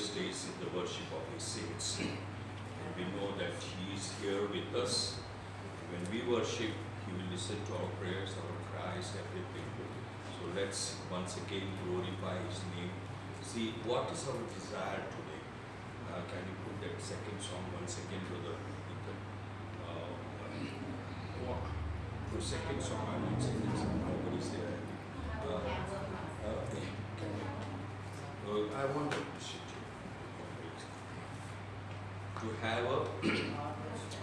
glorious days in the worship of His saints. And we know that He is here with us. When we worship, He will listen to our prayers, our cries, everything. So let's once again glorify His name. See, what is our desire today? Can you put that second song once again, Brother Ethan? The second song, I won't say this, nobody's there. I want to appreciate you. To have a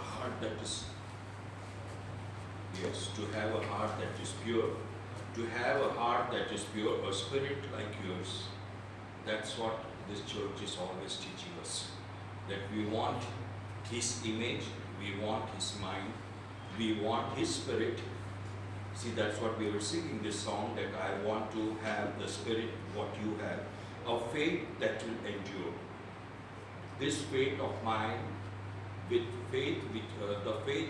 heart that is, yes, to have a heart that is pure. To have a heart that is pure, a spirit like yours. That's what this church is always teaching us. That we want His image, we want His mind, we want His spirit. See, that's what we were singing this song, that I want to have the spirit, what you have, a faith that will endure. This faith of mine, with faith, with the faith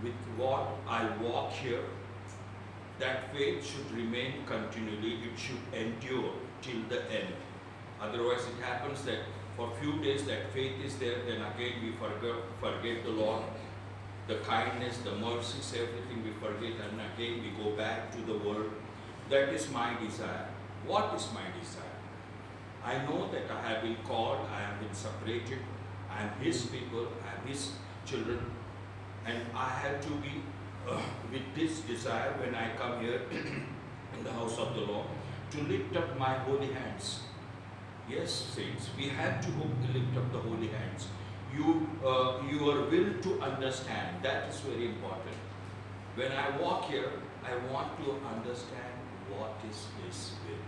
with what I walk here, that faith should remain continually. It should endure till the end. Otherwise, it happens that for a few days that faith is there, then again we forget the Lord, the kindness, the mercies, everything we forget, and again we go back to the world. That is my desire. What is my desire? I know that I have been called, I have been separated, I am His people, I am His children, and I have to be with this desire when I come here in the house of the Lord, to lift up my holy hands. Yes, saints, we have to lift up the holy hands. Your will to understand, that is very important. When I walk here, I want to understand what is His will.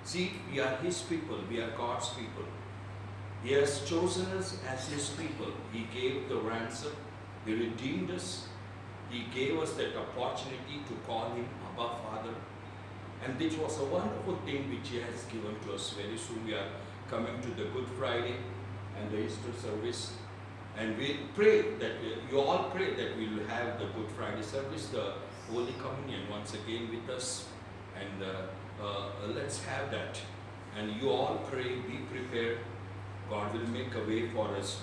See, we are His people, we are God's people. He has chosen us as His people. He gave the ransom, He redeemed us, He gave us that opportunity to call Him Abba Father. And this was a wonderful thing which He has given to us. Very soon we are coming to the Good Friday and the Easter service. And we pray that, you all pray that we will have the Good Friday service, the Holy Communion once again with us. And let's have that. And you all pray, be prepared. God will make a way for us.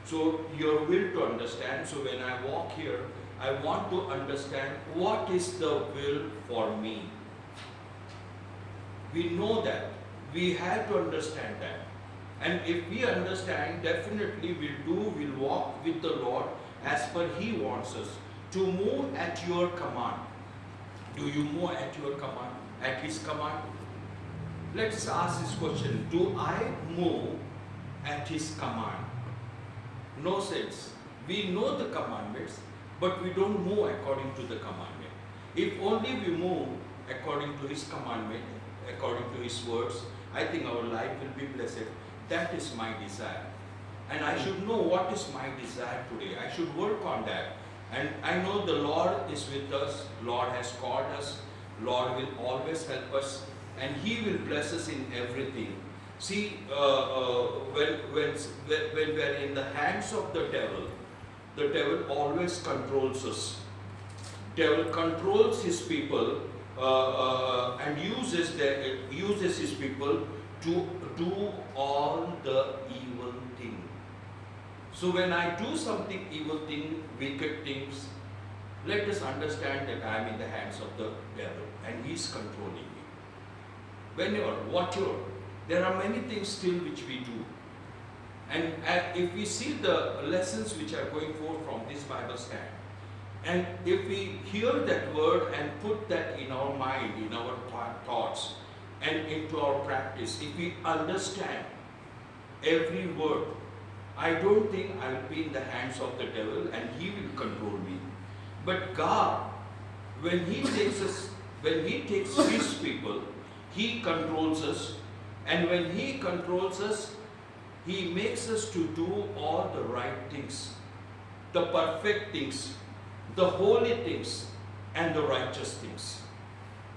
So your will to understand. So when I walk here, I want to understand what is the will for me. We know that. We have to understand that. And if we understand, definitely we'll walk with the Lord as per He wants us. To move at your command. Do you move at your command? At His command? Let's ask this question. Do I move at His command? No sense. We know the commandments, but we don't move according to the commandment. If only we move according to His commandment, according to His words, I think our life will be blessed. That is my desire. And I should know what is my desire today. I should work on that. And I know the Lord is with us. Lord has called us. Lord will always help us. And He will bless us in everything. See, when we are in the hands of the devil always controls us. Devil controls his people and uses his people to do all the evil thing. So when I do something evil thing, wicked things, let us understand that I am in the hands of the devil and he is controlling me. Whenever, whatever, there are many things still which we do. And if we see the lessons which are going forth from this Bible stand, and if we hear that word and put that in our mind, in our thoughts, and into our practice, if we understand every word, I don't think I will be in the hands of the devil and he will control me. But God, when He takes us, when He takes His people, He controls us. And when He controls us, He makes us to do all the right things, the perfect things, the holy things, and the righteous things.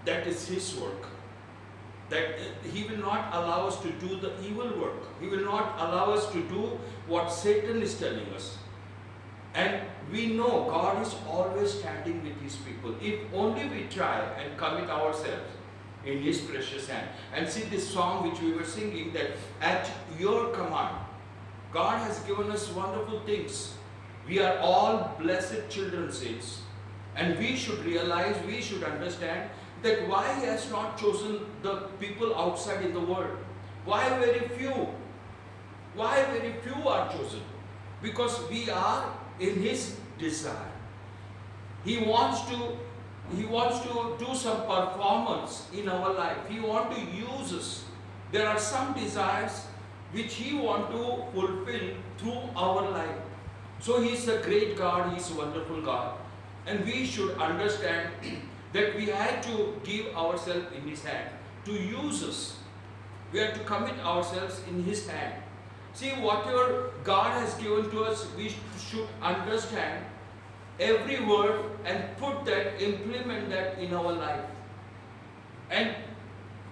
That is His work. That He will not allow us to do the evil work. He will not allow us to do what Satan is telling us. And we know God is always standing with His people. If only we try and commit ourselves, in His precious hand. And see this song which we were singing, that at your command, God has given us wonderful things. We are all blessed children, saints. And we should realize, we should understand that why He has not chosen the people outside in the world. Why very few? Why very few are chosen? Because we are in His desire. He wants to do some performance in our life. He wants to use us. There are some desires which He wants to fulfill through our life. So He is a great God, He is a wonderful God. And we should understand that we had to give ourselves in His hand to use us. We have to commit ourselves in His hand. See, whatever God has given to us, we should understand every word and put that, implement that in our life. And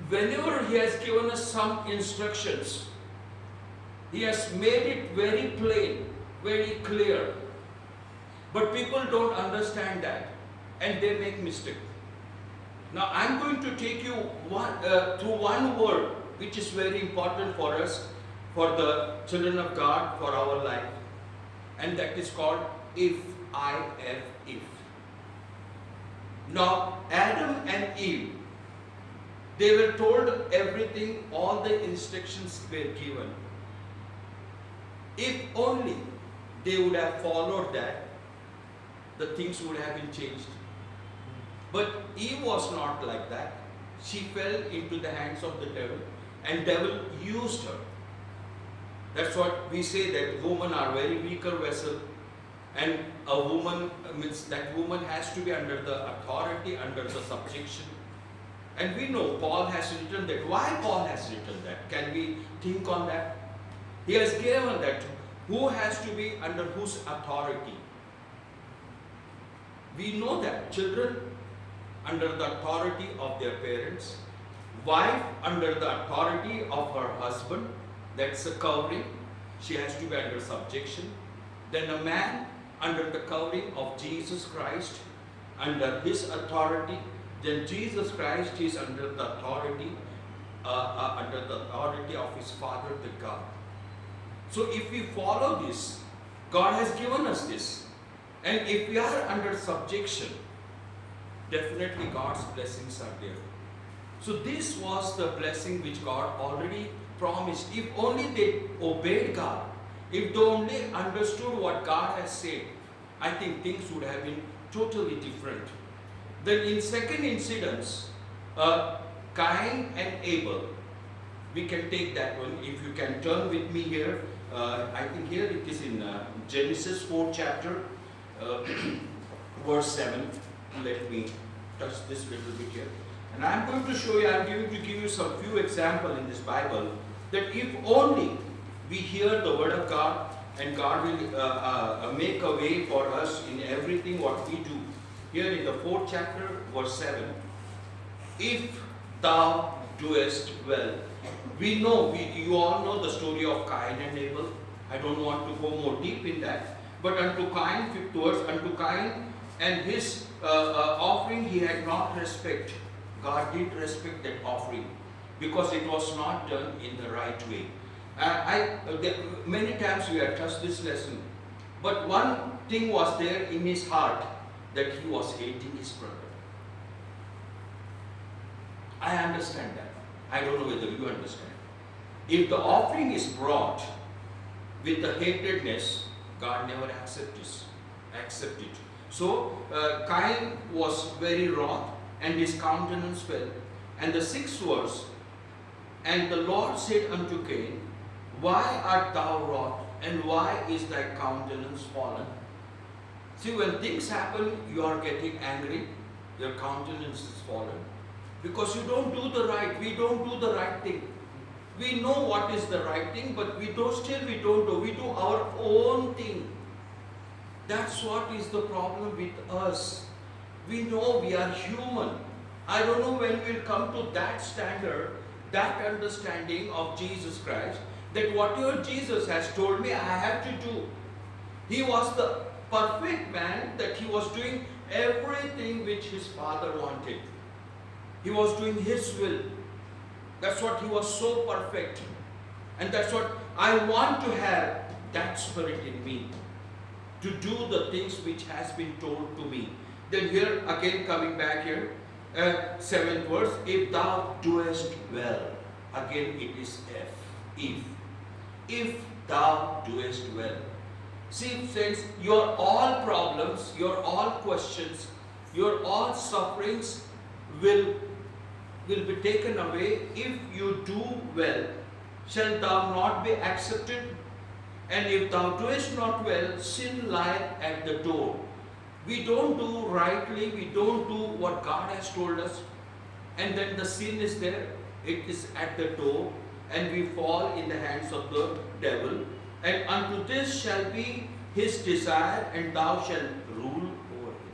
whenever He has given us some instructions, He has made it very plain, very clear. But people don't understand that and they make mistake. Now I am going to take you through one word which is very important for us, for the children of God, for our life. And that is called if. Now Adam and Eve, they were told everything, all the instructions were given. If only they would have followed that, the things would have been changed. But Eve was not like that. She fell into the hands of the devil, and devil used her. That's what we say, that women are very weaker vessel, and a woman means that woman has to be under the authority, under the subjection. And we know Paul has written that. Why Paul has written that? Can we think on that? He has given that. Who has to be under whose authority? We know that children under the authority of their parents, wife under the authority of her husband, that's a covering, she has to be under subjection. Then a man under the covering of Jesus Christ, under His authority. Then Jesus Christ is under the authority of His Father, the God. So if we follow this, God has given us this. And if we are under subjection, definitely God's blessings are there. So this was the blessing which God already promised. If only they obeyed God, if they only understood what God has said, I think things would have been totally different. Then in second incidents, Cain and Abel, we can take that one. If you can turn with me here, I think here it is in Genesis 4 chapter, verse 7. Let me touch this little bit here. And I am going to show you, I am going to give you some few examples in this Bible, that if only we hear the word of God, and God will make a way for us in everything what we do. Here in the 4th chapter, verse 7, if thou doest well. We know, you all know the story of Cain and Abel. I don't want to go more deep in that. But unto Cain, 5th verse, unto Cain and his offering he had not respect. God did respect that offering because it was not done in the right way. Many times we have touched this lesson, but one thing was there in his heart, that he was hating his brother. I understand that. I don't know whether you understand. If the offering is brought with the hatredness, God never accepts it. So Cain was very wroth, and his countenance fell. And the 6th verse, and the Lord said unto Cain, why art thou wroth, and why is thy countenance fallen? See, when things happen, you are getting angry, your countenance is fallen. Because you don't do the right, we don't do the right thing. We know what is the right thing, but we don't do. We do our own thing. That's what is the problem with us. We know we are human. I don't know when we'll come to that standard, that understanding of Jesus Christ, that whatever Jesus has told me, I have to do. He was the perfect man, that he was doing everything which his Father wanted. He was doing His will. That's what He was so perfect. And that's what I want to have, that spirit in me, to do the things which has been told to me. Then here again, coming back here, 7th verse, if thou doest well. Again it is if. If thou doest well. See, friends, your all problems, your all questions, your all sufferings will be taken away if you do well. Shall thou not be accepted? And if thou doest not well, sin lieth at the door. We don't do rightly, we don't do what God has told us, and then the sin is there, it is at the door, and we fall in the hands of the devil. And unto this shall be his desire, and thou shalt rule over him.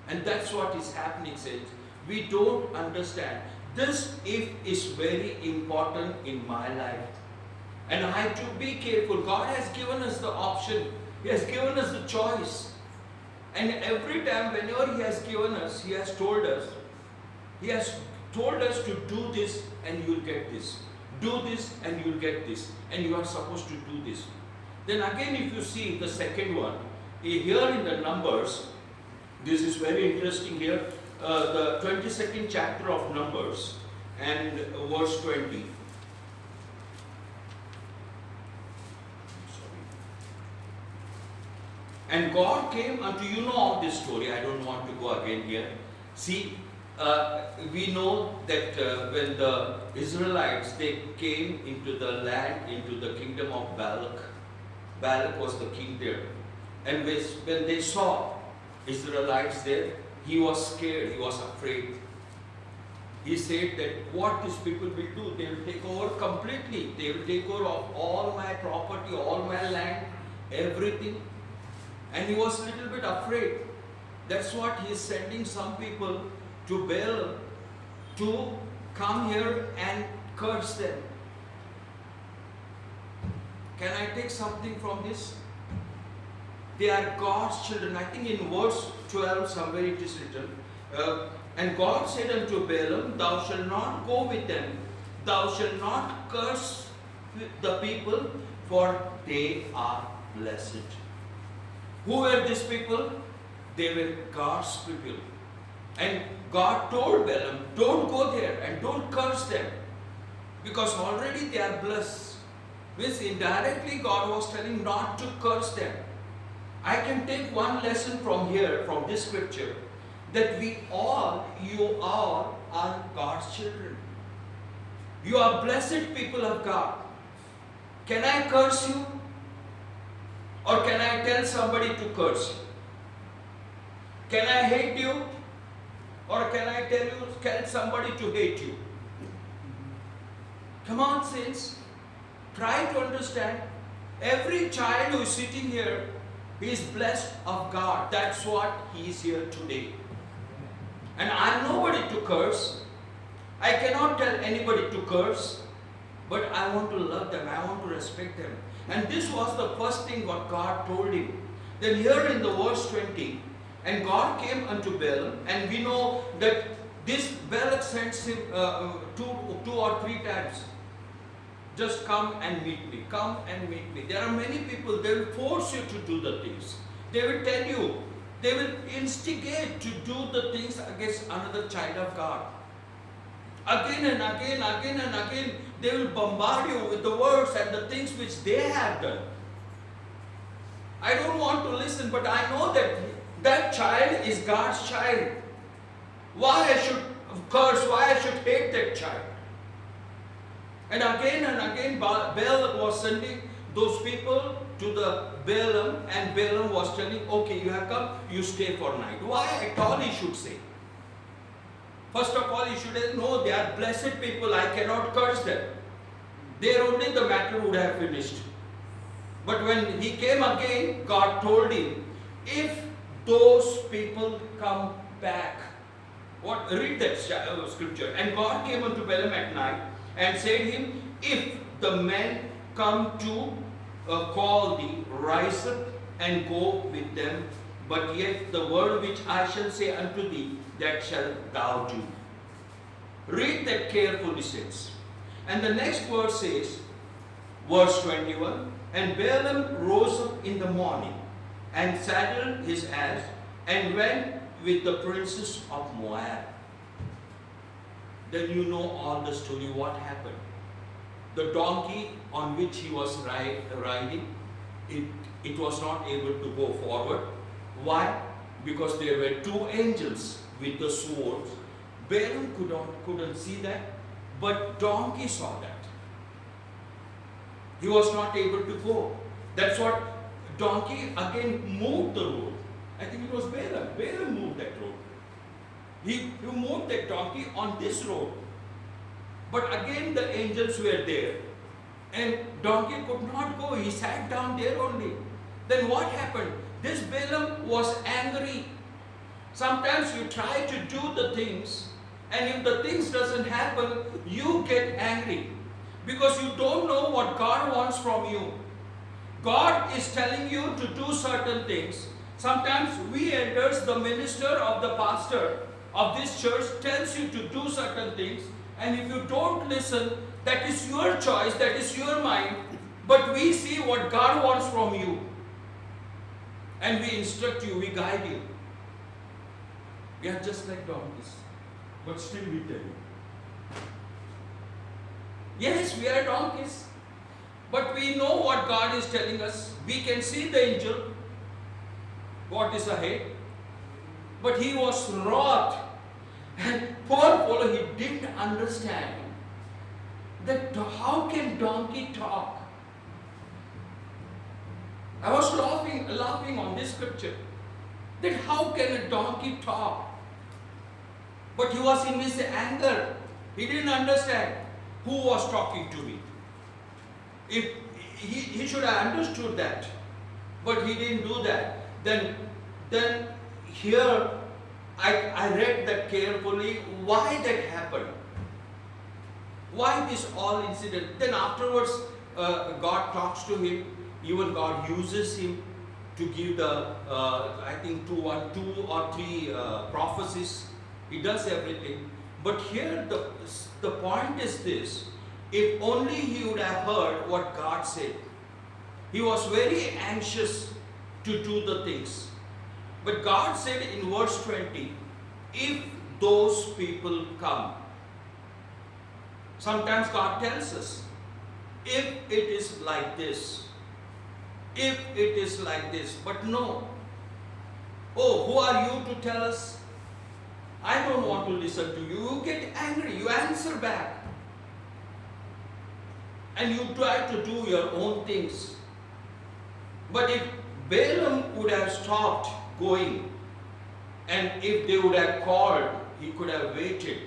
And that's what is happening, saints. We don't understand. This if is very important in my life. And I have to be careful. God has given us the option. He has given us the choice. And every time, whenever He has given us, He has told us to do this and you will get this. Do this and you will get this. And you are supposed to do this. Then again, if you see the second one, here in the Numbers, this is very interesting here, the 22nd chapter of Numbers and verse 20. And God came unto, you know all this story, I don't want to go again here. See, we know that when the Israelites, they came into the land, into the kingdom of Balak. Balak was the king there. And when they saw Israelites there, he was scared, he was afraid. He said that what these people will do, they will take over completely. They will take over of all my property, all my land, everything. And he was a little bit afraid. That's what he is sending some people to Balaam to come here and curse them. Can I take something from this? They are God's children. I think in verse 12 somewhere it is written, and God said unto Balaam, thou shalt not go with them, thou shalt not curse the people, for they are blessed. Who were these people? They were God's people. And God told Balaam, don't go there and don't curse them, because already they are blessed. Means indirectly God was telling not to curse them. I can take one lesson from here, from this scripture, that you all are God's children. You are blessed people of God. Can I curse you? Or can I tell somebody to curse you? Can I hate you? Or can I tell somebody to hate you? Come on, saints. Try to understand. Every child who is sitting here, he is blessed of God. That's what he is here today. And I am nobody to curse. I cannot tell anybody to curse. But I want to love them. I want to respect them. And this was the first thing what God told him. Then here in the verse 20, and God came unto Balaam, and we know that this Balak sends him two or three times. Just come and meet me. Come and meet me. There are many people, they will force you to do the things. They will tell you. They will instigate to do the things against another child of God. Again and again, again and again, they will bombard you with the words and the things which they have done. I don't want to listen, but I know that that child is God's child. Why I should curse, why I should hate that child? And again, Balaam was sending those people to the Balaam, and Balaam was telling, okay, you have come, you stay for night. Why at all he should say? First of all, he should say, no, they are blessed people, I cannot curse them. There only the matter would have finished. But when he came again, God told him, if those people come back, read that scripture. And God came unto Balaam at night and said to him, if the men come to call thee, rise up and go with them, but yet the word which I shall say unto thee, that shalt thou do. Read that carefully, saints. And the next verse says, verse 21, and Balaam rose up in the morning and saddled his ass and went with the princes of Moab. Then you know all the story, what happened. The donkey on which he was riding, it was not able to go forward. Why? Because there were two angels with the swords. Balaam couldn't see that, but donkey saw that. He was not able to go. That's what donkey again moved the road. I think it was Balaam. Balaam moved that road. He moved that donkey on this road. But again the angels were there. And donkey could not go. He sat down there only. Then what happened? This Balaam was angry. Sometimes you try to do the things, and if the things doesn't happen, you get angry. Because you don't know what God wants from you. God is telling you to do certain things. Sometimes we elders, the minister of the pastor of this church tells you to do certain things, and if you don't listen, that is your choice, that is your mind, but we see what God wants from you. And we instruct you, we guide you. We are just like donkeys, but still we tell you. Yes, we are donkeys, but we know what God is telling us. We can see the angel, what is ahead, but he was wroth. And poor fellow, he didn't understand that how can donkey talk? I was laughing on this scripture, that how can a donkey talk? But he was in his anger. He didn't understand who was talking to me. If he should have understood that, but he didn't do that. Then here I read that carefully, why that happened. Why this all incident? Then afterwards God talks to him. Even God uses him to give the, I think two or three prophecies. He does everything. But here the point is this, if only he would have heard what God said. He was very anxious to do the things. But God said in verse 20, if those people come. Sometimes God tells us, if it is like this, if it is like this, but no. Oh, who are you to tell us? I don't want to listen to you. You get angry, you answer back. And you try to do your own things. But if Balaam would have stopped going, and if they would have called, he could have waited.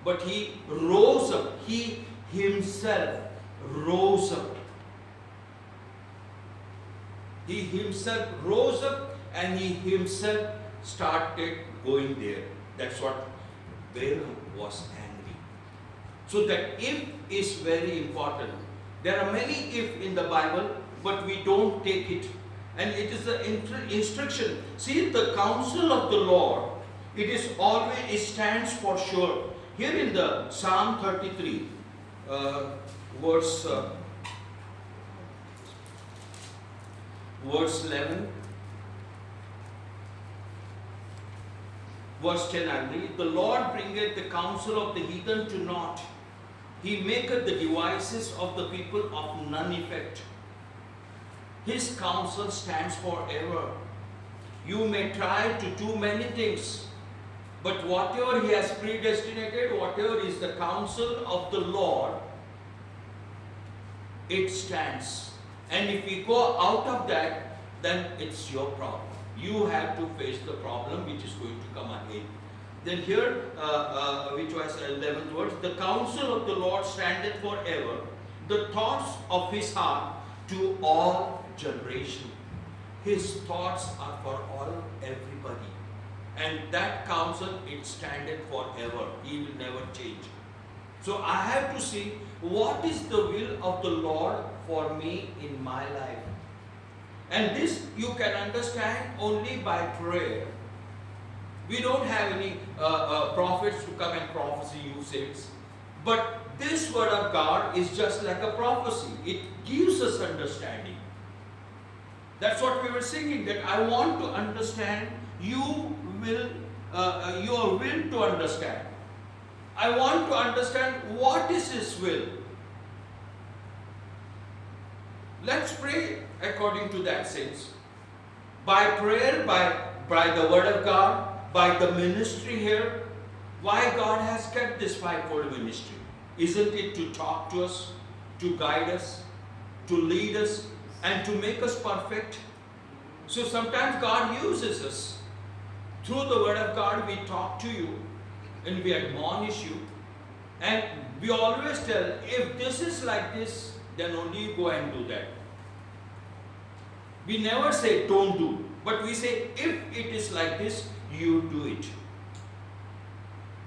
But he rose up. He himself rose up. He himself rose up and he himself started going there. That's what Balaam was angry. So that if is very important. There are many if in the Bible, but we don't take it. And it is the instruction. See, the counsel of the Lord, it is always, it stands for sure. Here in the Psalm 33, verse 11, verse 10 I read, the Lord bringeth the counsel of the heathen to naught. He maketh the devices of the people of none effect. His counsel stands forever. You may try to do many things, but whatever he has predestinated, whatever is the counsel of the Lord, it stands. And if we go out of that, then it's your problem. You have to face the problem which is going to come again. Then here, which was 11th verse, the counsel of the Lord standeth forever, the thoughts of his heart to all generation. His thoughts are for all, everybody. And that counsel, it standeth forever. He will never change. So I have to see what is the will of the Lord for me in my life. And this you can understand only by prayer. We don't have any prophets to come and prophesy you saints. But this word of God is just like a prophecy. It gives us understanding. That's what we were singing, that I want to understand, you will, your will to understand. I want to understand what is His will. Let's pray according to that sense. By prayer, by the word of God, by the ministry here, why God has kept this fivefold ministry? Isn't it to talk to us, to guide us, to lead us, and to make us perfect? So sometimes God uses us. Through the word of God, we talk to you and we admonish you. And we always tell, if this is like this, then only you go and do that. We never say don't do, but we say if it is like this, you do it.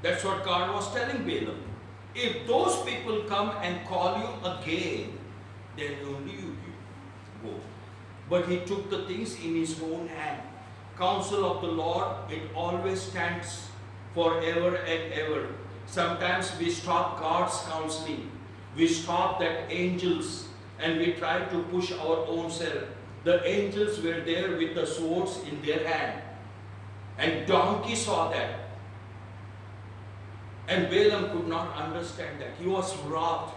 That's what God was telling Balaam. If those people come and call you again, then only you go. But he took the things in his own hand. Counsel of the Lord, it always stands forever and ever. Sometimes we stop God's counseling. We stop that angels and we try to push our own self. The angels were there with the swords in their hand. And donkey saw that. And Balaam could not understand that. He was wroth.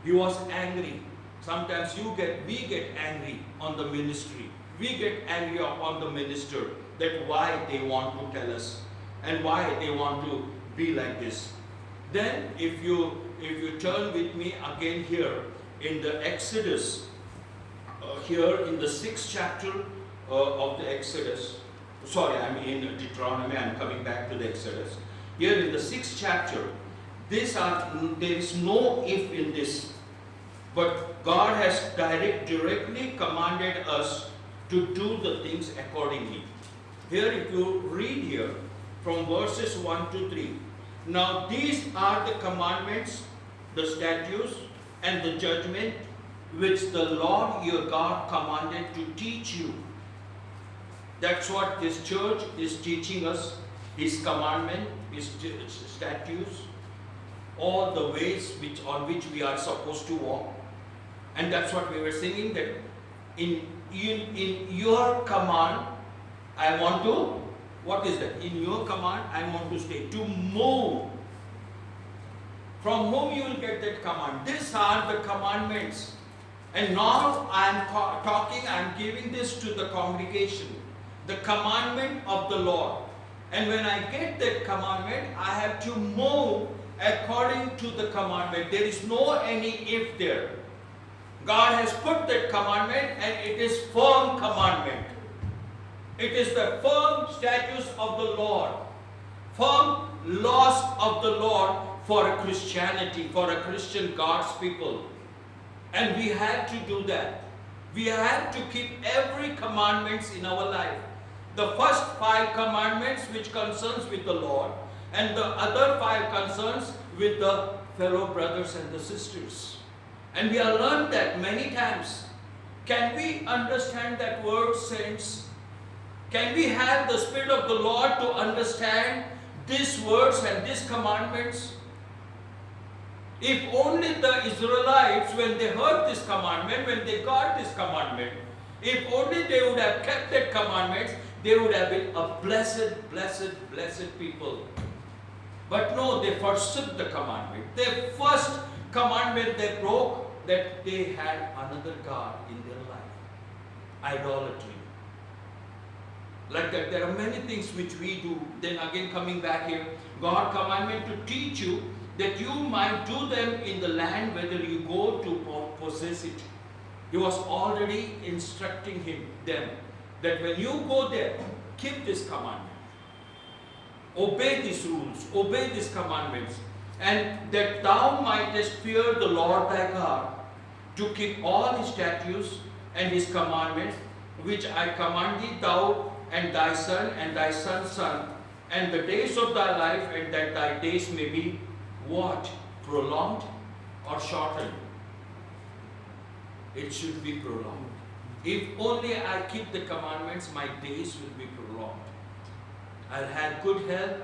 He was angry. Sometimes we get angry on the ministry. We get angry upon the minister that why they want to tell us and why they want to be like this. Then if you turn with me again here in the Exodus, here in the 6th chapter of the Exodus, sorry, I'm in Deuteronomy, I'm coming back to the Exodus. Here in the 6th chapter, there is no if in this, but God has directly commanded us to do the things accordingly. Here, if you read here from verses 1 to 3, now these are the commandments, the statutes, and the judgment which the Lord your God commanded to teach you. That's what this church is teaching us, His commandment, His statutes, all the ways on which we are supposed to walk. And that's what we were singing, that in your command, I want to, what is that? In your command, I want to stay. To move. From whom you will get that command? These are the commandments. And now I'm giving this to the congregation. The commandment of the Lord. And when I get that commandment, I have to move according to the commandment. There is no any if there. God has put that commandment and it is firm commandment. It is the firm statutes of the Lord. Firm laws of the Lord for a Christianity, for a Christian God's people. And we have to do that. We have to keep every commandments in our life. The first 5 commandments which concerns with the Lord, and the other 5 concerns with the fellow brothers and the sisters. And we have learned that many times. Can we understand that word, saints? Can we have the Spirit of the Lord to understand these words and these commandments? If only the Israelites, when they heard this commandment, when they got this commandment, if only they would have kept that commandment, they would have been a blessed, blessed, blessed people. But no, they forsook the commandment. Their first commandment they broke, that they had another God in their life. Idolatry. Like that, there are many things which we do. Then again coming back here, God commandment to teach you that you might do them in the land whether you go to possess it. He was already instructing them that when you go there, keep this commandment. Obey these rules, obey these commandments, and that thou mightest fear the Lord thy God, to keep all his statutes and his commandments, which I command thee, thou and thy son and thy son's son, and the days of thy life, and that thy days may be what? Prolonged or shortened? It should be prolonged. If only I keep the commandments, my days will be prolonged. I'll have good health.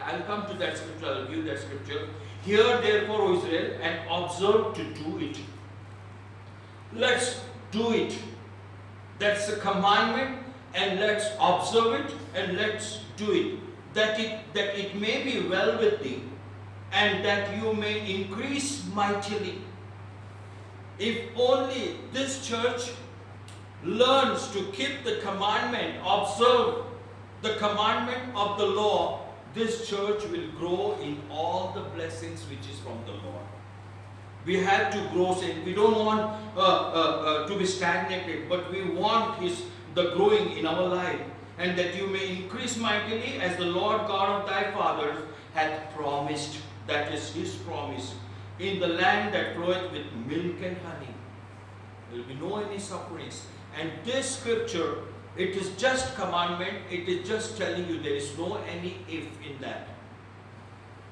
I'll come to that scripture. I'll give that scripture. Hear therefore, O Israel, and observe to do it. Let's do it. That's a commandment, and let's observe it, and let's do it. That it may be well with thee, and that you may increase mightily. If only this church learns to keep the commandment, observe the commandment of the law, this church will grow in all the blessings which is from the Lord. We have to grow. We don't want to be stagnated, but we want the growing in our life, and that you may increase mightily as the Lord God of thy fathers hath promised. That is His promise. In the land that floweth with milk and honey, there will be no any sufferings. And this scripture, it is just commandment. It is just telling you, there is no any if in that.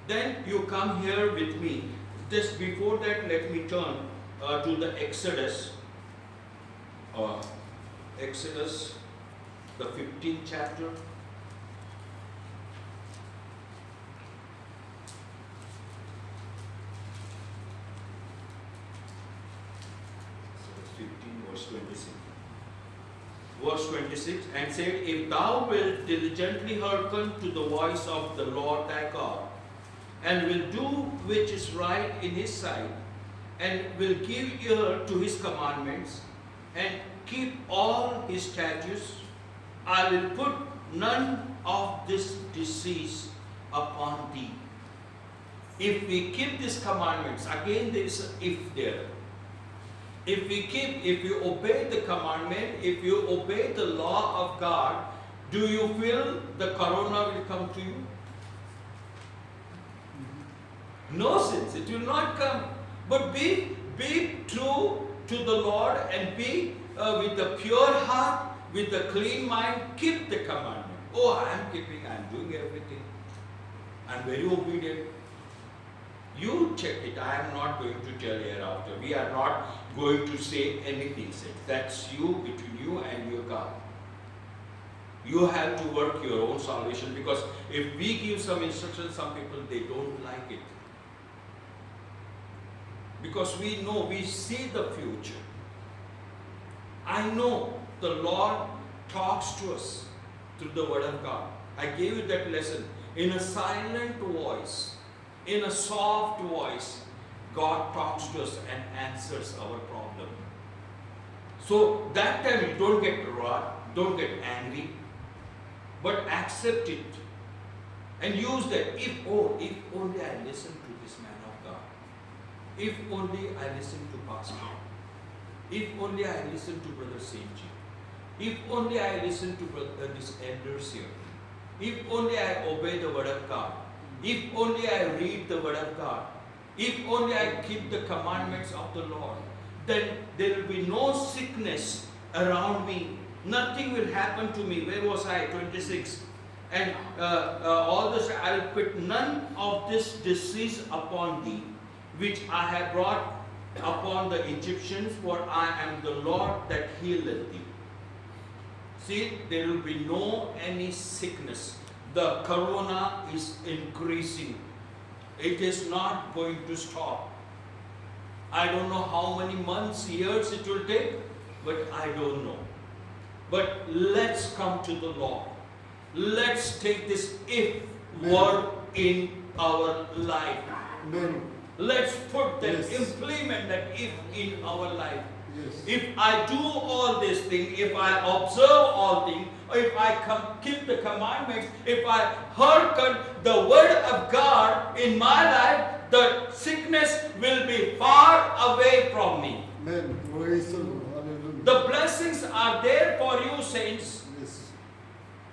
Then you come here with me. Just before that, let me turn to the Exodus. Exodus, the 15th chapter. 15 verse 26. Verse 26, and said, if thou wilt diligently hearken to the voice of the Lord thy God, and will do which is right in His sight, and will give ear to His commandments, and keep all His statutes, I will put none of this disease upon thee. If we keep these commandments, again there is an if there. If you obey the commandment, if you obey the law of God, do you feel the corona will come to you? No sins, it will not come. But be true to the Lord, and be with a pure heart, with a clean mind, keep the commandment. Oh, I am keeping, I am doing everything. I am very obedient. You check it. I am not going to tell hereafter. We are not going to say anything. That's you, between you and your God. You have to work your own salvation, because if we give some instructions, some people, they don't like it. Because we know, we see the future. I know the Lord talks to us through the Word of God. I gave you that lesson. In a silent voice, in a soft voice, God talks to us and answers our problem. So that time you don't get wrath, don't get angry, but accept it and use that. If only I listen to this man of God. If only I listen to Pastor. If only I listen to Brother Saintji. If only I listen to these elders here. If only I obey the Word of God. If only I read the Word of God. If only I keep the commandments of the Lord, then there will be no sickness around me. Nothing will happen to me. Where was I? 26. And all this, I will put none of this disease upon thee, which I have brought upon the Egyptians, for I am the Lord that healeth thee. See, there will be no any sickness. The corona is increasing. It is not going to stop. I don't know how many months, years it will take, but I don't know. But let's come to the Lord. Let's take this if word in our life. Amen. Let's put that, Yes. implement that if in our life. Yes. If I do all these things, if I observe all things, if I keep the commandments, if I hearken the Word of God in my life, the sickness will be far away from me. Amen. Praise the Lord. Hallelujah. The blessings are there for you, saints. Yes.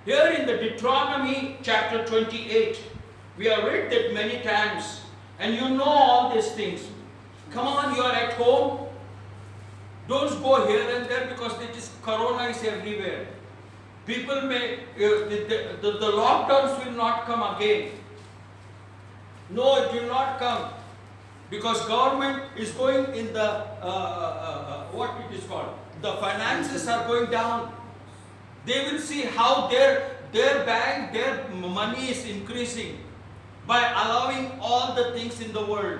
Here in the Deuteronomy chapter 28, we have read that many times, and you know all these things. Come on, you are at home. Don't go here and there, because corona is everywhere. People may, the lockdowns will not come again. No, it will not come. Because government is going in the, what it is called, the finances are going down. They will see how their their bank, their money is increasing by allowing all the things in the world.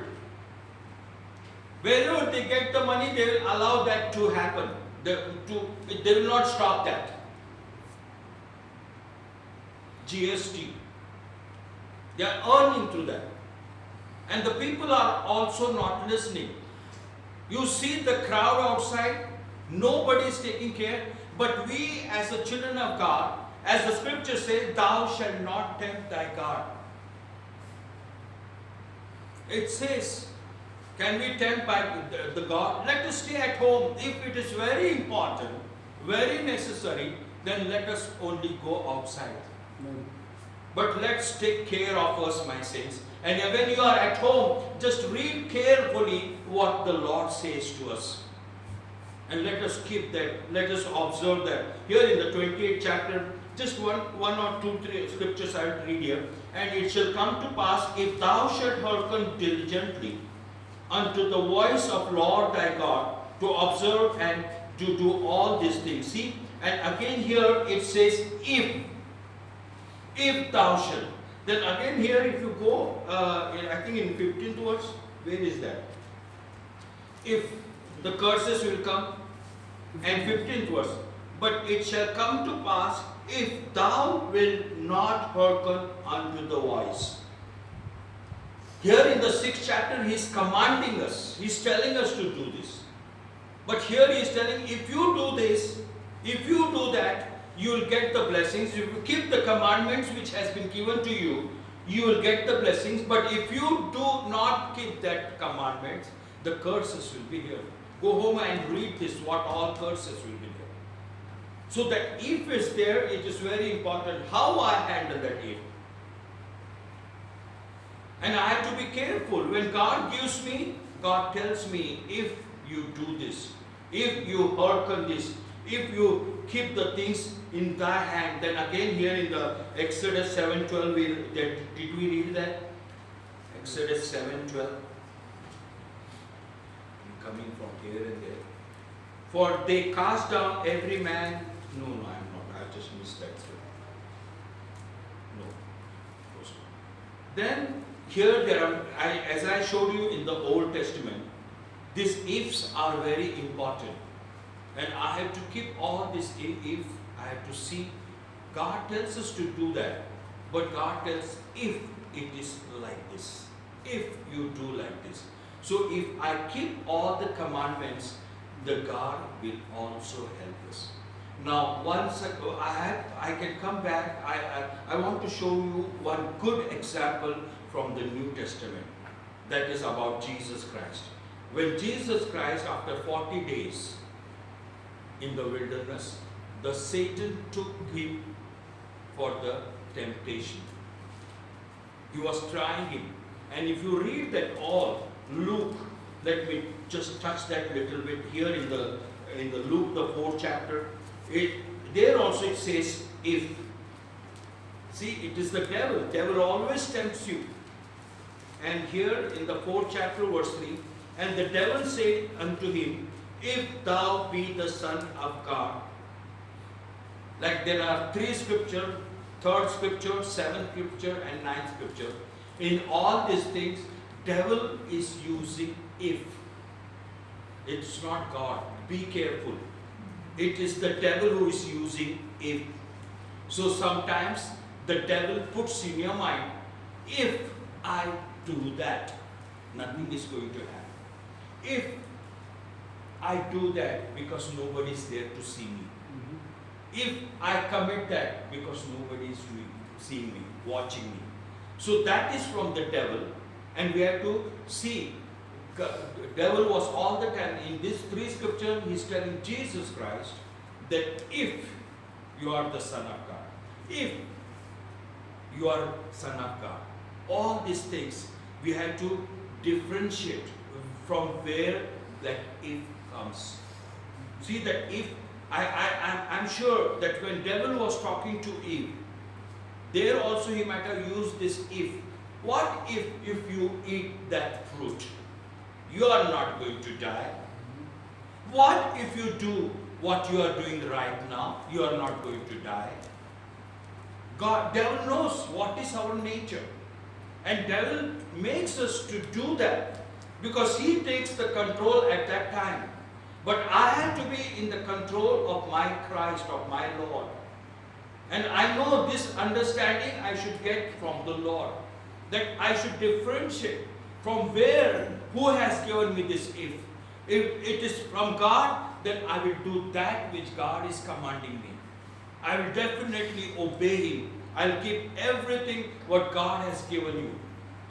Wherever they get the money, they will allow that to happen. They will not stop that. GST. They are earning through that. And the people are also not listening. You see the crowd outside, nobody is taking care. But we as the children of God, as the scripture says, thou shalt not tempt thy God. It says, can we tempt by the God? Let us stay at home. If it is very important, very necessary, then let us only go outside. Amen. But let's take care of us, my saints. And when you are at home, just read carefully what the Lord says to us. And let us keep that, let us observe that. Here in the 28th chapter, just one or two, three scriptures I will read here. And it shall come to pass, if thou shalt hearken diligently unto the voice of Lord thy God, to observe and to do all these things. See, and again here it says, if thou shalt. Then again here if you go, I think in 15th verse, where is that? If the curses will come, and 15th verse, but it shall come to pass, if thou wilt not hearken unto the voice. Here in the 6th chapter, he is commanding us, he is telling us to do this. But here he is telling, if you do this, if you do that, you will get the blessings. If you keep the commandments which has been given to you, you will get the blessings. But if you do not keep that commandments, the curses will be here. Go home and read this, what all curses will be there. So that if is there, it is very important how I handle that if. And I have to be careful. When God gives me, God tells me, if you do this, if you hearken this, if you keep the things in thy hand, then again here in the Exodus 7:12, did we read that? Exodus 7:12. Coming from here and there. For they cast down every man. No, I'm not. I just missed that. No. Then here there are, as I showed you in the Old Testament, these ifs are very important. And I have to keep all this if, I have to see. God tells us to do that. But God tells if it is like this. If you do like this. So if I keep all the commandments, the God will also help us. Now once I can come back, I want to show you one good example from the New Testament. That is about Jesus Christ. When Jesus Christ, after 40 days in the wilderness, the Satan took him for the temptation. He was trying him. And if you read that all, Luke, let me just touch that little bit here in the Luke, the 4th chapter. There also it says if. See, it is the devil. Devil always tempts you. And here in the 4th chapter, verse 3, and the devil said unto him, if thou be the Son of God. Like there are 3 scriptures, 3rd scripture, 7th scripture, and 9th scripture. In all these things, devil is using if. It's not God. Be careful. It is the devil who is using if. So sometimes the devil puts in your mind, if I do that, nothing is going to happen. If I do that because nobody is there to see me. If I commit that because nobody is seeing me, watching me. So that is from the devil. And we have to see, the devil was all the time, in these 3 scriptures, he is telling Jesus Christ that if you are the Son of God, if you are Son of God, all these things, we have to differentiate from where that if comes. See that if, I'm sure that when devil was talking to Eve, there also he might have used this if. What if you eat that fruit? You are not going to die. What if you do what you are doing right now? You are not going to die. devil knows what is our nature. And devil makes us to do that because he takes the control at that time. But I have to be in the control of my Christ, of my Lord. And I know this understanding I should get from the Lord. That I should differentiate from who has given me this. If it is from God, then I will do that which God is commanding me. I will definitely obey Him. I'll give everything what God has given you.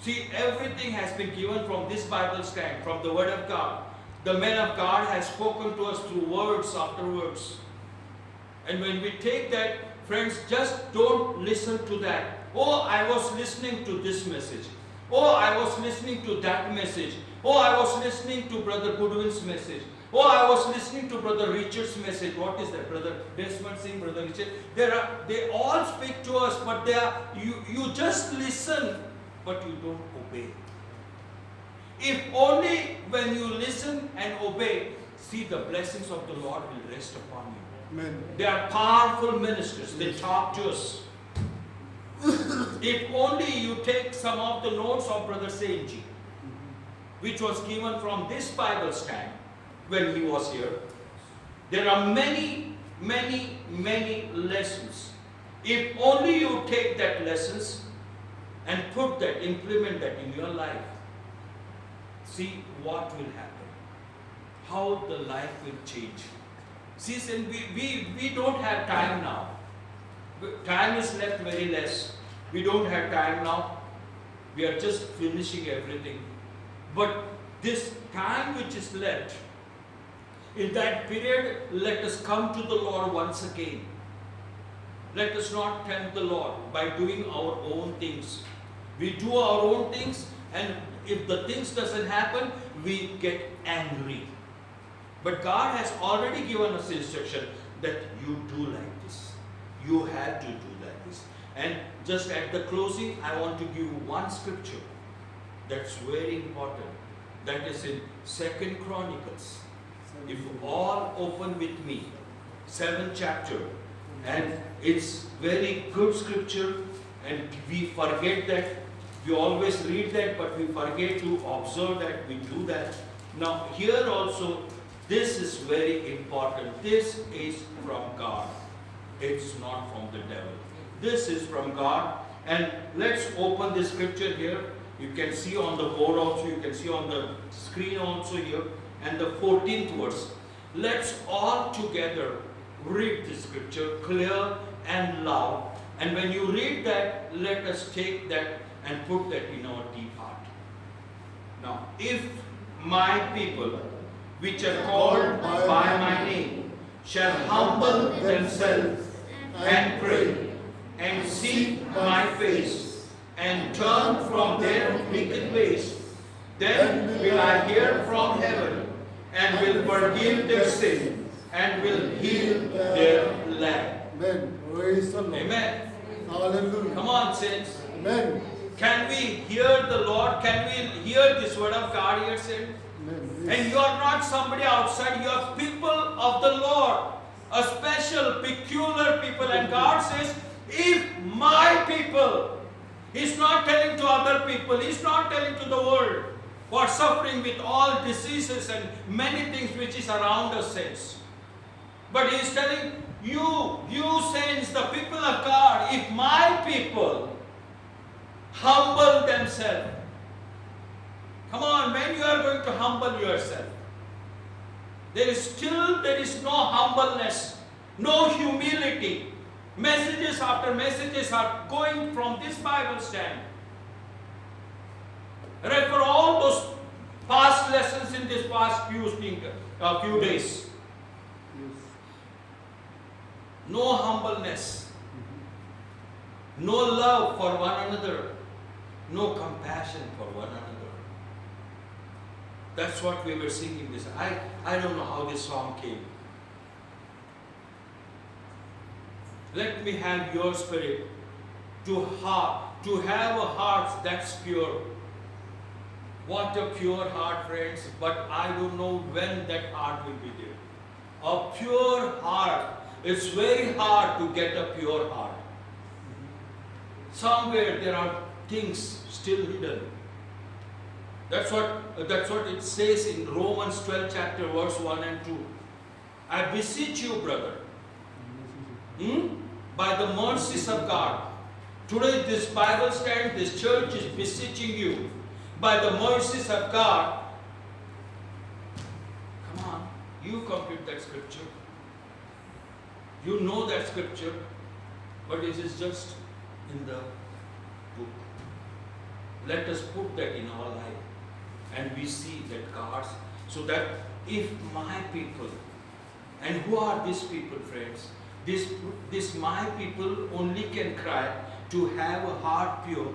See, everything has been given from this Bible stand, from the Word of God. The man of God has spoken to us through words after words. And when we take that, friends, just don't listen to that. Oh, I was listening to this message. Oh, I was listening to that message. Oh, I was listening to Brother Goodwin's message. Oh, I was listening to Brother Richard's message. What is that? Brother Desmond Singh, Brother Richard. They all speak to us, but you just listen, but you don't obey. If only when you listen and obey, see, the blessings of the Lord will rest upon you. Amen. They are powerful ministers. They talk to us. If only you take some of the notes of Brother Sainji, which was given from this Bible stand when he was here. There are many, many, many lessons. If only you take that lessons and put that, implement that in your life, see what will happen. How the life will change. See, we don't have time now. Time is left very less. We don't have time now. We are just finishing everything. But this time which is left, in that period, let us come to the Lord once again. Let us not tempt the Lord by doing our own things. We do our own things, and if the things doesn't happen, we get angry. But God has already given us instruction that you do like this. You have to do like this. And just at the closing, I want to give you one scripture that's very important. That is in 2 Chronicles. If you all open with me, 7th chapter. And it's very good scripture, and we forget that. We always read that, but we forget to observe that, we do that. Now here also, this is very important. This is from God. It's not from the devil. This is from God. And let's open this scripture here. You can see on the board also, you can see on the screen also here. And the 14th verse. Let's all together read this scripture clear and loud. And when you read that, let us take that and put that in our deep heart. Now, if my people, which are called by my name, shall humble themselves and pray and seek my face and turn from their wicked ways, then will I hear from heaven and will forgive their sin and will heal their land. Amen. Praise the Lord. Amen. Hallelujah. Come on, saints. Amen. Can we hear the Lord? Can we hear this word of God here said? Amen. And you are not somebody outside, you are people of the Lord. A special, peculiar people. And God says, if my people, He's not telling to other people, He's not telling to the world, who are suffering with all diseases and many things which is around us, saints. But He is telling you saints, the people of God, if my people humble themselves. Come on, when you are going to humble yourself, there is no humbleness, no humility. Messages after messages are going from this Bible stand. Refer all those past lessons in this past few days. Yes. No humbleness, no love for one another, no compassion for one another. That's what we were singing this. I don't know how this song came. Let me have your spirit to have a heart that's pure. What a pure heart, friends, but I don't know when that heart will be there. A pure heart. It's very hard to get a pure heart. somewhere there are things still hidden. That's what it says in Romans 12 chapter verse 1 and 2. I beseech you, brother, by the mercies of God. Today this Bible stand, this church is beseeching you by the mercies of God. Come on, you complete that scripture. You know that scripture, but it is just in the book. Let us put that in our life, and we see that God's, so that if my people, and who are these people, friends? This my people only can cry to have a heart pure,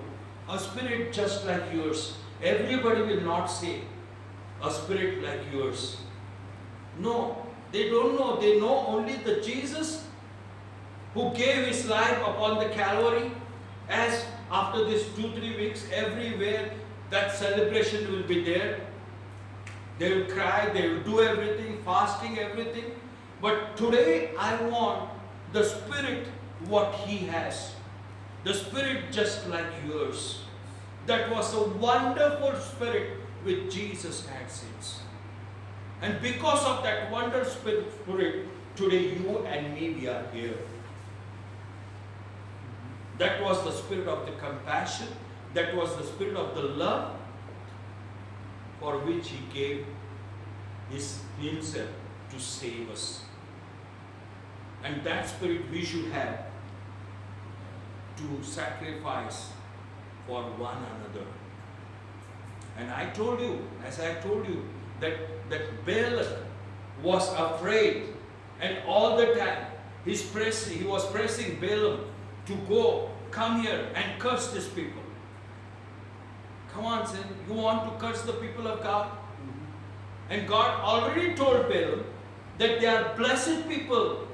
a spirit just like yours. Everybody will not say a spirit like yours. No, they don't know. They know only the Jesus who gave his life upon the Calvary. As after this 2-3 weeks, everywhere that celebration will be there. They will cry, they will do everything, fasting, everything. But today I want the spirit what he has. The spirit just like yours. That was a wonderful spirit which Jesus had since. And because of that wonderful spirit, today you and me, we are here. That was the spirit of the compassion. That was the spirit of the love for which he gave himself to save us. And that spirit we should have to sacrifice for one another. And I told you, as I told you, that Balak was afraid, and all the time he was pressing Balaam to go, come here and curse these people. Come on, son, you want to curse the people of God? And God already told Balaam that they are blessed people.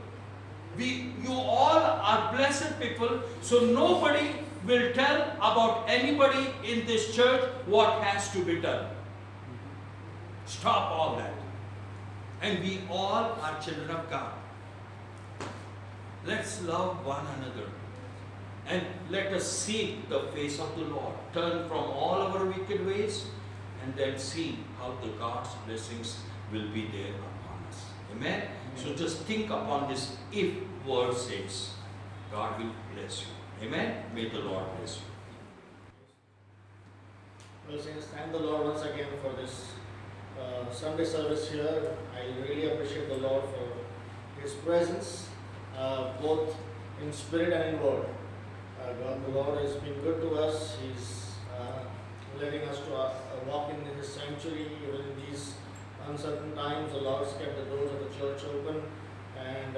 You all are blessed people, so nobody will tell about anybody in this church what has to be done. Stop all that. And we all are children of God. Let's love one another. And let us seek the face of the Lord. Turn from all our wicked ways, and then see how the God's blessings will be there upon us. Amen? So just think upon this if word says. God will bless you. Amen? May the Lord bless you. Well, saints, thank the Lord once again for this Sunday service here. I really appreciate the Lord for His presence, both in spirit and in word. God, the Lord has been good to us. He's letting us to walk in His sanctuary even in these uncertain times. The Lord has kept the doors of the church open, and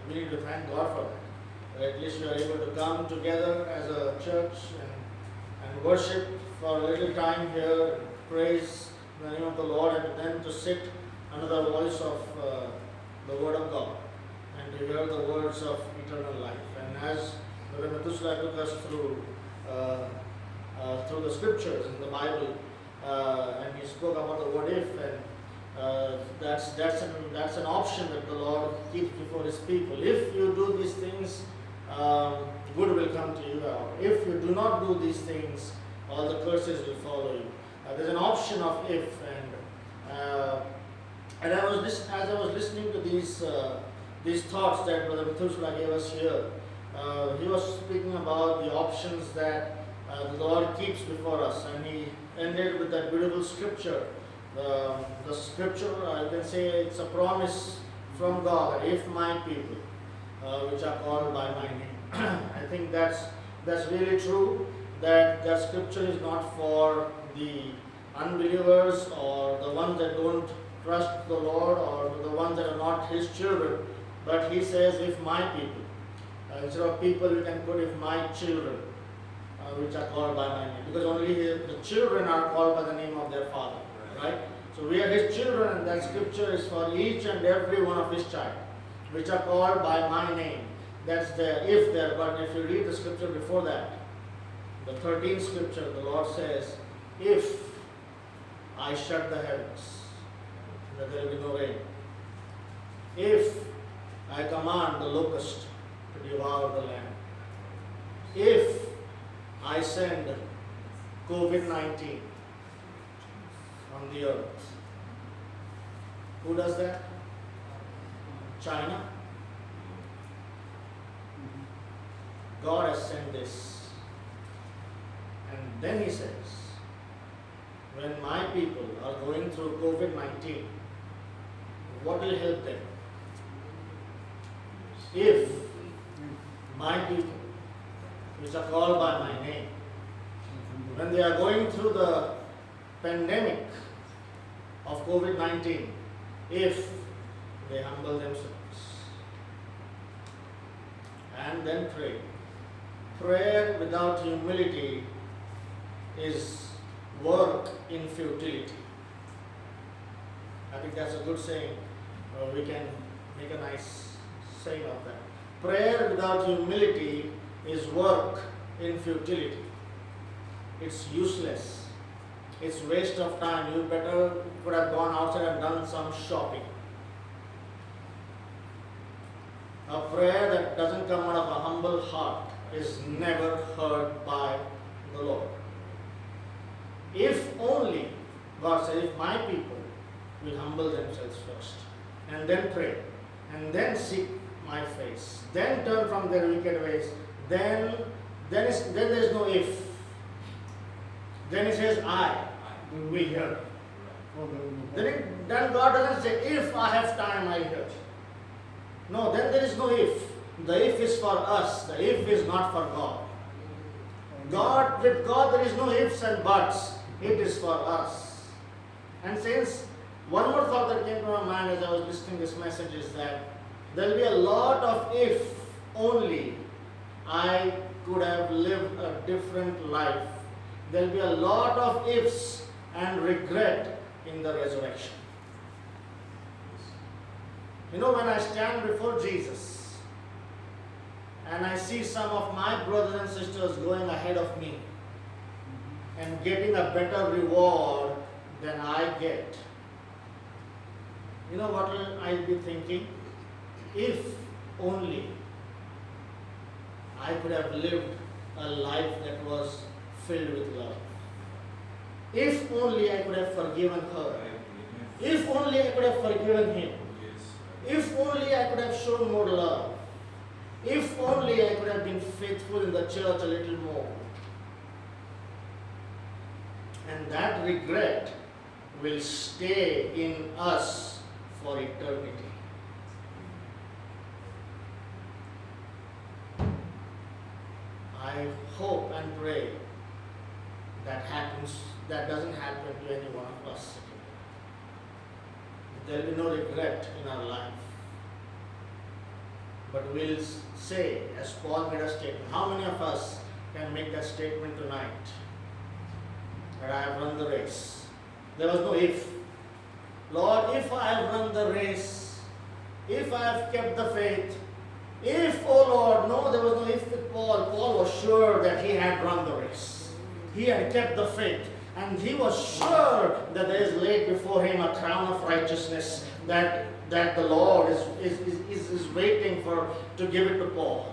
we need to thank God for that. At least we are able to come together as a church and worship for a little time here, praise the name of the Lord, and then to sit under the voice of the Word of God and to hear the words of eternal life. And as Brother Methuselah took us through the scriptures in the Bible, and he spoke about the what if, and that's an option that the Lord keeps before His people. If you do these things, good will come to you. If you do not do these things, all the curses will follow you. There's an option of if, and as I was listening to these thoughts that Brother Methuselah gave us here, he was speaking about the options that the Lord keeps before us, and he ended with that beautiful scripture. The scripture, you can say it's a promise from God, that if my people, which are called by my name. I think that's really true, that scripture is not for the unbelievers or the ones that don't trust the Lord or the ones that are not His children, but He says, if my people. Instead of people, you can put if my children, which are called by my name, because only the children are called by the name of their father, right? So we are His children, and that scripture is for each and every one of His child, which are called by my name. That's the if there, but if you read the scripture before that, the 13th scripture, the Lord says, if I shut the heavens, that there will be no rain. If I command the locust to devour the land. If I send COVID-19 on the earth. Who does that? China. God has sent this. And then he says, when my people are going through COVID-19, what will help them? If my people, which are called by my name, when they are going through the pandemic of COVID-19, if they humble themselves and then pray. Prayer without humility is work in futility. I think that's a good saying. We can make a nice saying of that. Prayer without humility is work in futility. It's useless. It's waste of time. You could have gone outside and done some shopping. A prayer that doesn't come out of a humble heart is never heard by the Lord. If only, God said, if my people will humble themselves first, and then pray, and then seek my face, then turn from their wicked ways, then there is no if. Then he says, I will hear. Then God doesn't say, if I have time, I hear. No, then there is no if. The if is for us. The if is not for God. With God there is no ifs and buts. It is for us. And since one more thought that came to my mind as I was listening to this message is that there will be a lot of if only I could have lived a different life. There will be a lot of ifs and regret in the resurrection. You know, when I stand before Jesus and I see some of my brothers and sisters going ahead of me and getting a better reward than I get, you know what will I be thinking? If only I could have lived a life that was filled with love. If only I could have forgiven her. If only I could have forgiven him. If only I could have shown more love. If only I could have been faithful in the church a little more. And that regret will stay in us for eternity. I hope and pray that doesn't happen to any one of us. There will be no regret in our life. But we'll say, as Paul made a statement, how many of us can make that statement tonight? That I have run the race. There was no if. Lord, if I have run the race, if I have kept the faith, if, oh Lord, no, there was no if with Paul. Paul was sure that he had run the race. He had kept the faith. And he was sure that there is laid before him a crown of righteousness that the Lord is waiting to give it to Paul.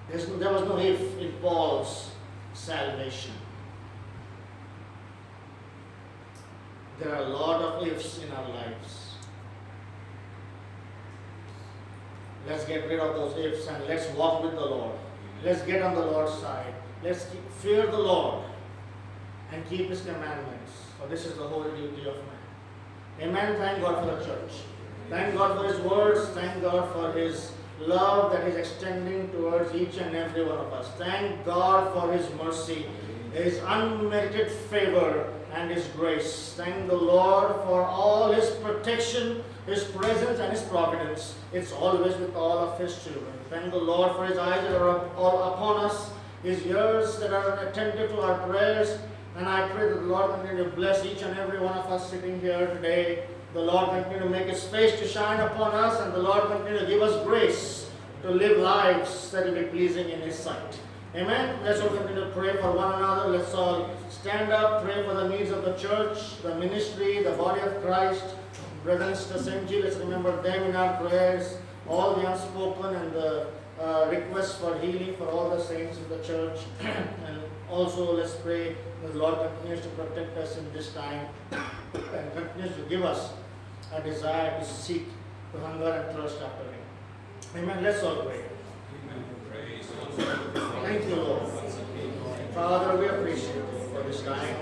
There was no if in Paul's salvation. There are a lot of ifs in our lives. Let's get rid of those ifs and let's walk with the Lord. Let's get on the Lord's side. Let's fear the Lord and keep His commandments. For this is the whole duty of man. Amen. Thank God for the church. Thank God for His words. Thank God for His love that He is extending towards each and every one of us. Thank God for His mercy, His unmerited favor, and His grace. Thank the Lord for all His protection, His presence, and His providence. It's always with all of His children. Thank the Lord for His eyes that are all upon us, His ears that are attentive to our prayers. And I pray that the Lord continue to bless each and every one of us sitting here today. The Lord continue to make His face to shine upon us, and the Lord continue to give us grace to live lives that will be pleasing in His sight. Amen. Let's all continue to pray for one another. Let's all stand up, pray for the needs of the church, the ministry, the body of Christ. Brother and Sister St. G, let's remember them in our prayers. All the unspoken and the request for healing for all the saints in the church. And also let's pray that the Lord continues to protect us in this time and continues to give us a desire to seek, to hunger and thirst after Him. Amen. Let's all pray. Thank you, Lord. Father, we appreciate you for this time.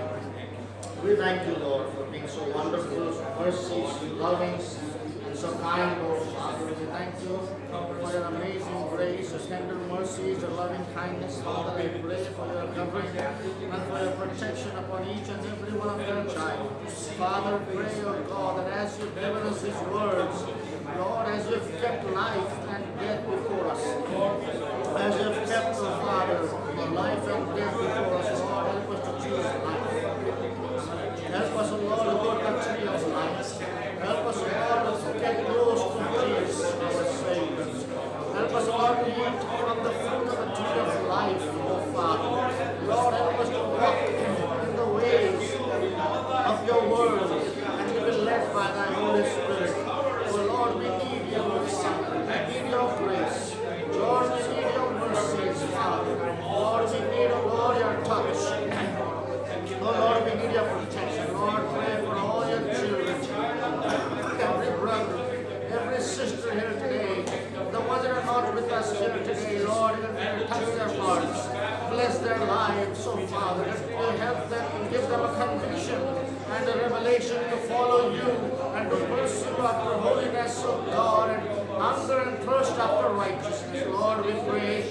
We thank you, Lord, for being so wonderful, mercies, loving, and so kind, Lord Father. We thank you for your amazing grace, your tender mercies, your loving kindness, Father. I pray for your covering and for your protection upon each and every one of your child. Father, pray, O God, that as you've given us His words, Lord, as you've kept life and death before us, as you've kept, O Father, life and death before us, Lord, help us to choose life. Help us, O Lord, to go to the tree of life. Help us, O Lord, to get close to Jesus, our Savior. Help us, Lord, to eat from the fruit of the tree of life, O Father. Lord, help us to walk in the ways of your word and to be led by thy Holy Spirit. Oh Lord, we need your Son. We need your grace. Lord, we need your mercies, Father. Lord, we need, O Lord, your touch. Oh Lord, we need your protection. Lord, pray for all your children, every brother, every sister here today, the ones that are not with us here today, Lord, you touch their hearts, bless their lives, oh Father, and help them and give them a conviction and a revelation to follow you and to pursue after holiness, oh God, and hunger and thirst after righteousness. Lord, we pray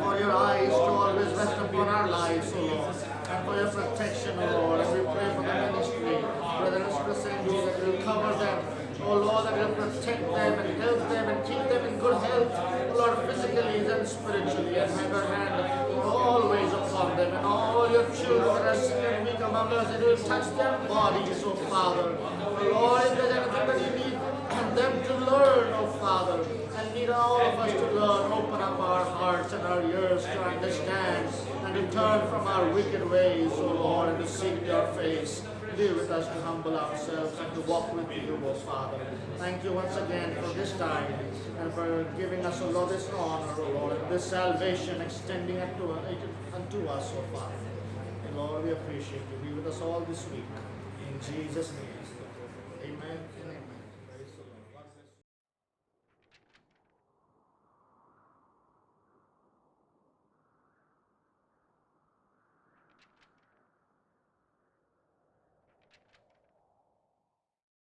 for your eyes to always rest upon our lives, oh Lord, and for your protection, O Lord. And we pray for the ministry, Brother and Sister Sandy, that you will cover them, O Lord, that you will protect them and help them and keep them in good health, O Lord, physically and spiritually, and have your hand always upon them. And all your children that are sick and weak among us, that you will touch their bodies, O Father. O Lord, if there's anything that you need them to learn, O Father, and need all of us to learn, open up our hearts and our ears to understand and to turn from our wicked ways, O Lord, and to seek your face. Be with us to humble ourselves and to walk with you, O Father. Thank you once again for this time and for giving us, O Lord, this honor, O Lord, and this salvation extending unto us, O Father. And Lord, we appreciate you. Be with us all this week. In Jesus' name.